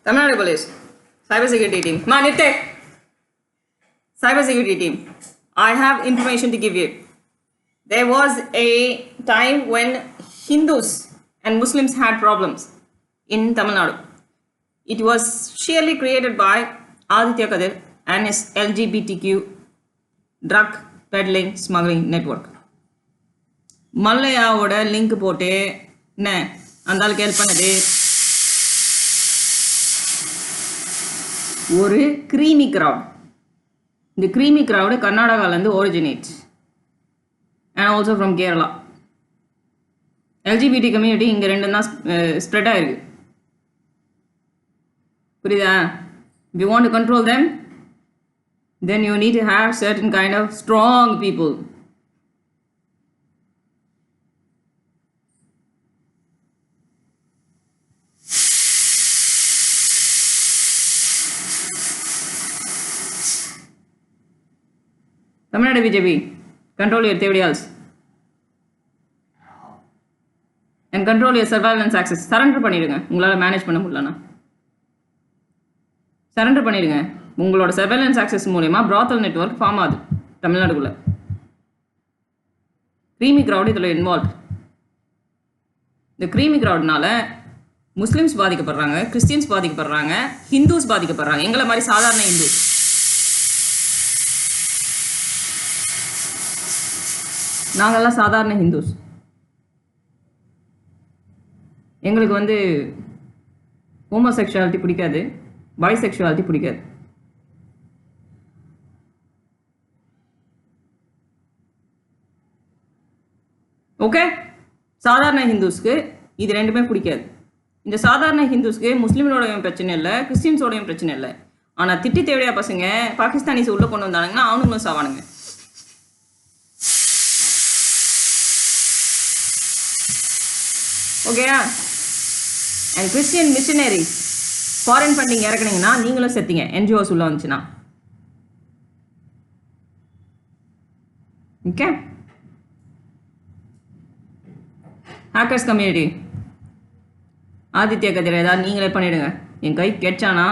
Tamil Nadu Police, Cybersecurity Team. Ma, Nithe! Cybersecurity Team. I have information to give you. There was a time when Hindus and Muslims had problems in Tamil Nadu. It was sheerly created by Aditya Kadir and his LGBTQ drug peddling smuggling network. மல்லையாவோட link போட்டு என்ன அந்த ஆளுக்கு help பண்ணது ஒரு creamy crowd. இந்த creamy crowd கர்நாடகாலேருந்து originates and also from Kerala. LGBT community இங்கே ரெண்டு தான் ஸ்ப்ரெட் ஆயிருக்கு. புரியுதா? If you want to control them, then you need to have certain kind of strong people. Tamil Nadu BJP, control your theories and control your surveillance access. Surrender பண்ணிடுங்க உங்களால manage பண்ண முடியலனா surrender பண்ணிடுங்க. உங்களோட surveillance access மூலமா brothel network form ஆகுது தமிழ்நாடுக்குள்ள. creamy crowd இதுல involve. இந்த creamy crowdனால முஸ்லிம்ஸ் பாதிக்கப்படுறாங்க, கிறிஸ்டியன்ஸ் பாதிக்கப்படுறாங்க, ஹிந்துஸ் பாதிக்கப்படுறாங்க. எங்களை மாதிரி சாதாரண ஹிந்துஸ். நாங்கள்லாம் சாதாரண ஹிந்துஸ். எங்களுக்கு ஹோமோசெக்சுவாலிட்டி பிடிக்காது, பைசெக்சுவாலிட்டி பிடிக்காது. ஓகே, சாதாரண ஹிந்துஸ்க்கு இது ரெண்டுமே பிடிக்காது. இந்த சாதாரண ஹிந்துஸ்க்கு முஸ்லீம்களோடையும் பிரச்சனை இல்லை, கிறிஸ்டின்ஸோடையும் பிரச்சனை இல்லை. ஆனால் திட்டி தேவையா பசங்க பாகிஸ்தானிஸ் உள்ள கொண்டு வந்தானுங்கன்னா அவனுங்களும் சாவானுங்க. ஓகேயா? And Christian missionaries foreign funding இறக்குனீங்கன்னா நீங்களும் செத்தீங்க. என்ஜிஓஸ் உள்ள வந்துச்சுன்னா. ஓகே, ஹேக்கர்ஸ் கம்யூனிட்டி ஆதித்யா கதிரை ஏதாவது நீங்களே பண்ணிடுங்க. என் கை கெச்சானா